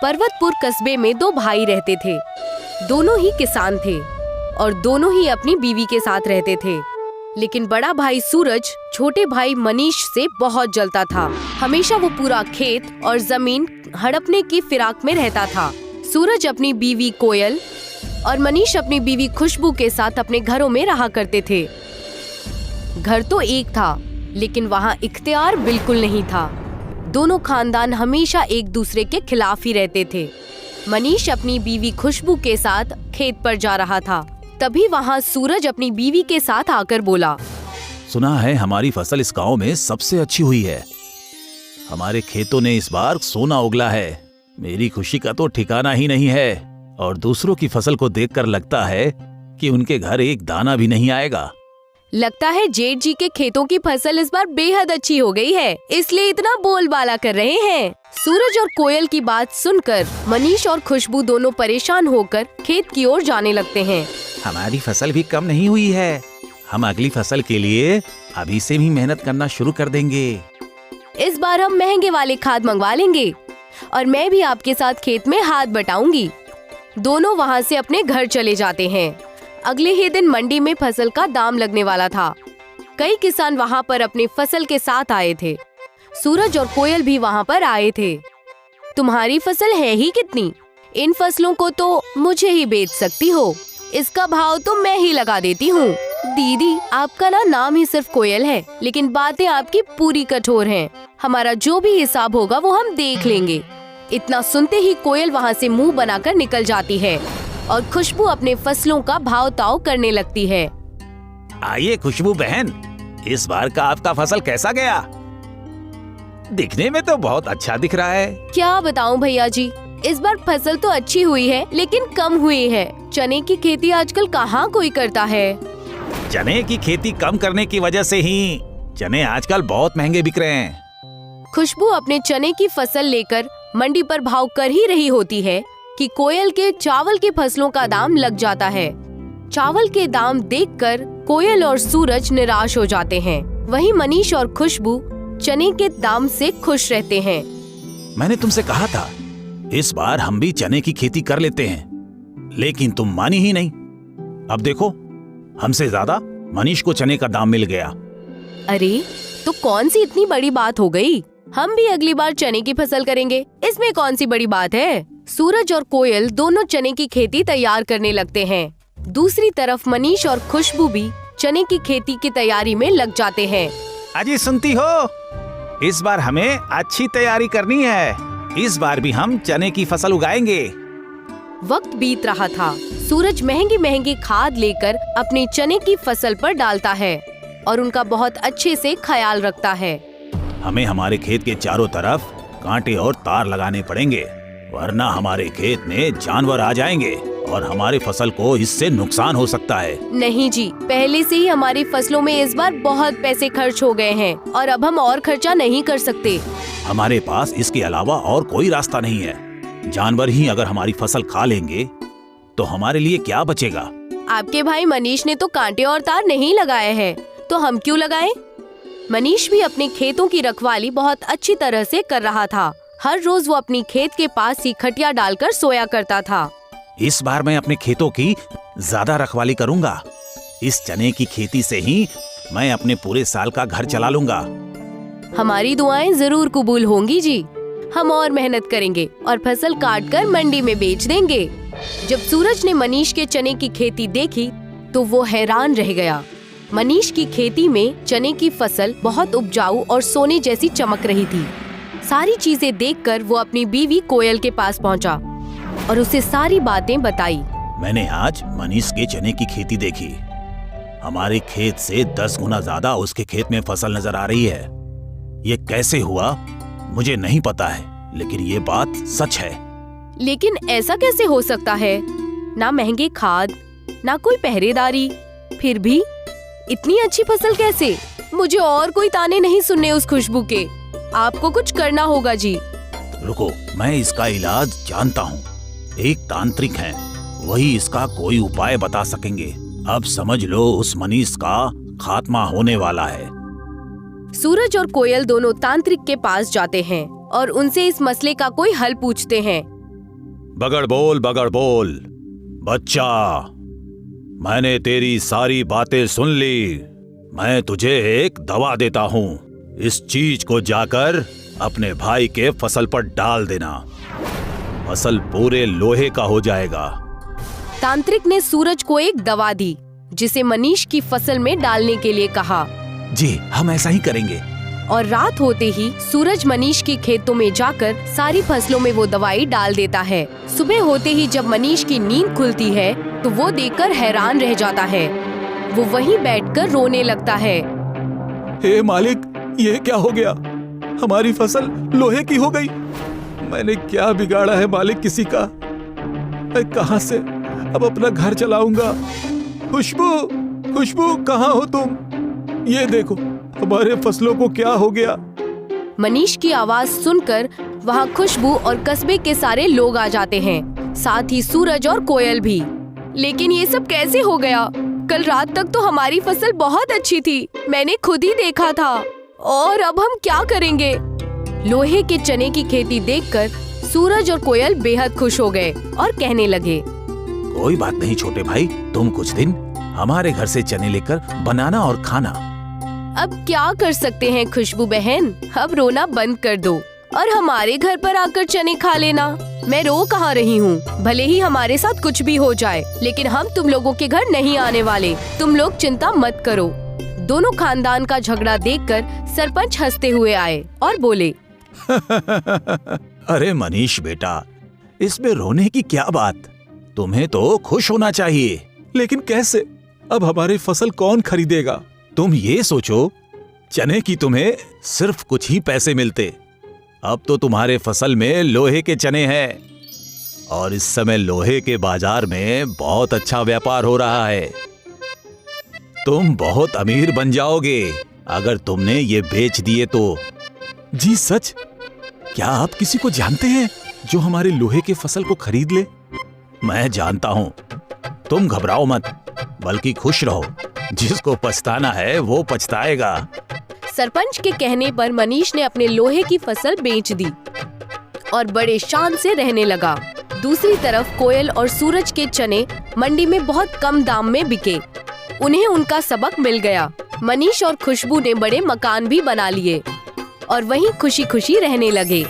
पर्वतपुर कस्बे में दो भाई रहते थे। दोनों ही किसान थे और दोनों ही अपनी बीवी के साथ रहते थे। लेकिन बड़ा भाई सूरज छोटे भाई मनीष से बहुत जलता था। हमेशा वो पूरा खेत और जमीन हड़पने की फिराक में रहता था। सूरज अपनी बीवी कोयल और मनीष अपनी बीवी खुशबू के साथ अपने घरों में रहा करते थे। घर तो एक था, लेकिन वहाँ इख्तियार बिल्कुल नहीं था। दोनों खानदान हमेशा एक दूसरे के खिलाफ ही रहते थे। मनीष अपनी बीवी खुशबू के साथ खेत पर जा रहा था। तभी वहाँ सूरज अपनी बीवी के साथ आकर बोला, सुना है हमारी फसल इस गांव में सबसे अच्छी हुई है। हमारे खेतों ने इस बार सोना उगला है। मेरी खुशी का तो ठिकाना ही नहीं है और दूसरों की फसल को देखकर लगता है कि उनके घर एक दाना भी नहीं आएगा। लगता है जेठ जी के खेतों की फसल इस बार बेहद अच्छी हो गई है, इसलिए इतना बोलबाला कर रहे हैं। सूरज और कोयल की बात सुनकर मनीष और खुशबू दोनों परेशान होकर खेत की ओर जाने लगते हैं। हमारी फसल भी कम नहीं हुई है। हम अगली फसल के लिए अभी से भी मेहनत करना शुरू कर देंगे। इस बार हम महंगे वाले खाद मंगवा लेंगे और मैं भी आपके साथ खेत में हाथ बटाऊंगी। दोनों वहाँ से अपने घर चले जाते हैं। अगले ही दिन मंडी में फसल का दाम लगने वाला था। कई किसान वहाँ पर अपनी फसल के साथ आए थे। सूरज और कोयल भी वहाँ पर आए थे। तुम्हारी फसल है ही कितनी? इन फसलों को तो मुझे ही बेच सकती हो। इसका भाव तो मैं ही लगा देती हूँ। दीदी, आपका नाम ही सिर्फ कोयल है, लेकिन बातें आपकी पूरी कठोर हैं। हमारा जो भी हिसाब होगा वो हम देख लेंगे। इतना सुनते ही कोयल वहाँ से मुंह बनाकर निकल जाती है और खुशबू अपने फसलों का भाव ताव करने लगती है। आइए खुशबू बहन, इस बार का आपका फसल कैसा गया? दिखने में तो बहुत अच्छा दिख रहा है। क्या बताऊं भैया जी, इस बार फसल तो अच्छी हुई है, लेकिन कम हुई है। चने की खेती आजकल कहाँ कोई करता है। चने की खेती कम करने की वजह से ही चने आजकल बहुत महंगे बिक रहे हैं। खुशबू अपने चने की फसल लेकर मंडी पर भाव कर ही रही होती है कि कोयल के चावल की फसलों का दाम लग जाता है। चावल के दाम देखकर कोयल और सूरज निराश हो जाते हैं। वहीं मनीष और खुशबू चने के दाम से खुश रहते हैं। मैंने तुमसे कहा था इस बार हम भी चने की खेती कर लेते हैं, लेकिन तुम मानी ही नहीं। अब देखो, हमसे ज्यादा मनीष को चने का दाम मिल गया। अरे, तो कौन सी इतनी बड़ी बात हो गई? हम भी अगली बार चने की फसल करेंगे, इसमें कौन सी बड़ी बात है। सूरज और कोयल दोनों चने की खेती तैयार करने लगते हैं। दूसरी तरफ मनीष और खुशबू भी चने की खेती की तैयारी में लग जाते हैं। अजी सुनती हो, इस बार हमें अच्छी तैयारी करनी है। इस बार भी हम चने की फसल उगाएंगे। वक्त बीत रहा था। सूरज महंगी महंगी खाद लेकर अपनी चने की फसल पर डालता है और उनका बहुत अच्छे से ख्याल रखता है। हमें हमारे खेत के चारों तरफ कांटे और तार लगाने पड़ेंगे, वरना हमारे खेत में जानवर आ जाएंगे और हमारी फसल को इससे नुकसान हो सकता है। नहीं जी, पहले से ही हमारी फसलों में इस बार बहुत पैसे खर्च हो गए हैं और अब हम और खर्चा नहीं कर सकते। हमारे पास इसके अलावा और कोई रास्ता नहीं है। जानवर ही अगर हमारी फसल खा लेंगे तो हमारे लिए क्या बचेगा? आपके भाई मनीष ने तो कांटे और तार नहीं लगाए हैं, तो हम क्यों लगाएं? मनीष भी अपने खेतों की रखवाली बहुत अच्छी तरह से कर रहा था। हर रोज वो अपनी खेत के पास ही खटिया डालकर सोया करता था। इस बार मैं अपने खेतों की ज्यादा रखवाली करूंगा। इस चने की खेती से ही मैं अपने पूरे साल का घर चला लूंगा। हमारी दुआएं जरूर कबूल होंगी जी। हम और मेहनत करेंगे और फसल काट कर मंडी में बेच देंगे। जब सूरज ने मनीष के चने की खेती देखी तो वो हैरान रह गया। मनीष की खेती में चने की फसल बहुत उपजाऊ और सोने जैसी चमक रही थी। सारी चीजें देखकर वो अपनी बीवी कोयल के पास पहुंचा और उसे सारी बातें बताई। मैंने आज मनीष के चने की खेती देखी। हमारे खेत से 10 गुना ज्यादा उसके खेत में फसल नजर आ रही है। ये कैसे हुआ मुझे नहीं पता है, लेकिन ये बात सच है। लेकिन ऐसा कैसे हो सकता है? ना महंगे खाद, ना कोई पहरेदारी, फिर भी इतनी अच्छी फसल कैसे? मुझे और कोई ताने नहीं सुनने उस खुशबू के। आपको कुछ करना होगा जी। रुको, मैं इसका इलाज जानता हूँ। एक तांत्रिक हैं, वही इसका कोई उपाय बता सकेंगे। अब समझ लो उस मनीष का खात्मा होने वाला है। सूरज और कोयल दोनों तांत्रिक के पास जाते हैं और उनसे इस मसले का कोई हल पूछते हैं। बगड़ बोल बच्चा, मैंने तेरी सारी बातें सुन ली। मैं तुझे एक दवा देता हूँ। इस चीज को जाकर अपने भाई के फसल पर डाल देना। फसल पूरे लोहे का हो जाएगा। तांत्रिक ने सूरज को एक दवा दी जिसे मनीष की फसल में डालने के लिए कहा। जी, हम ऐसा ही करेंगे। और रात होते ही सूरज मनीष के खेतों में जाकर सारी फसलों में वो दवाई डाल देता है। सुबह होते ही जब मनीष की नींद खुलती है तो वो देखकर हैरान रह जाता है। वो वहीं बैठकर रोने लगता है। हे मालिक, ये क्या हो गया? हमारी फसल लोहे की हो गई। मैंने क्या बिगाड़ा है मालिक किसी का? मैं कहां से अब अपना घर चलाऊंगा? खुशबू, कहां हो तुम? ये देखो, हमारे फसलों को क्या हो गया? मनीष की आवाज सुनकर वहाँ खुशबू और कस्बे के सारे लोग आ जाते हैं, साथ ही सूरज और कोयल भी। लेकिन ये सब कैसे हो गया? कल रात तक तो हमारी फसल बहुत अच्छी थी, मैंने खुद ही देखा था। और अब हम क्या करेंगे? लोहे के चने की खेती देखकर सूरज और कोयल बेहद खुश हो गए और कहने लगे, कोई बात नहीं छोटे भाई, तुम कुछ दिन हमारे घर से चने लेकर बनाना और खाना। अब क्या कर सकते हैं खुशबू बहन, अब रोना बंद कर दो और हमारे घर पर आकर चने खा लेना। मैं रो कहाँ रही हूँ, भले ही हमारे साथ कुछ भी हो जाए, लेकिन हम तुम लोगों के घर नहीं आने वाले। तुम लोग चिंता मत करो। दोनों खानदान का झगड़ा देखकर सरपंच हंसते हुए आए और बोले, अरे मनीष बेटा, इसमें रोने की क्या बात? तुम्हें तो खुश होना चाहिए। लेकिन कैसे? अब हमारी फसल कौन खरीदेगा? तुम ये सोचो, चने की तुम्हें सिर्फ कुछ ही पैसे मिलते। अब तो तुम्हारे फसल में लोहे के चने हैं और इस समय लोहे के बाजार में बहुत अच्छा व्यापार हो रहा है। तुम बहुत अमीर बन जाओगे अगर तुमने ये बेच दिए तो। जी सच? क्या आप किसी को जानते हैं जो हमारे लोहे के फसल को खरीद ले? मैं जानता हूं। तुम घबराओ मत, बल्कि खुश रहो। जिसको पछताना है वो पछताएगा। सरपंच के कहने पर मनीष ने अपने लोहे की फसल बेच दी और बड़े शान से रहने लगा। दूसरी तरफ कोयल और सूरज के चने मंडी में बहुत कम दाम में बिके। उन्हें उनका सबक मिल गया। मनीष और खुशबू ने बड़े मकान भी बना लिए और वहीं खुशी खुशी रहने लगे।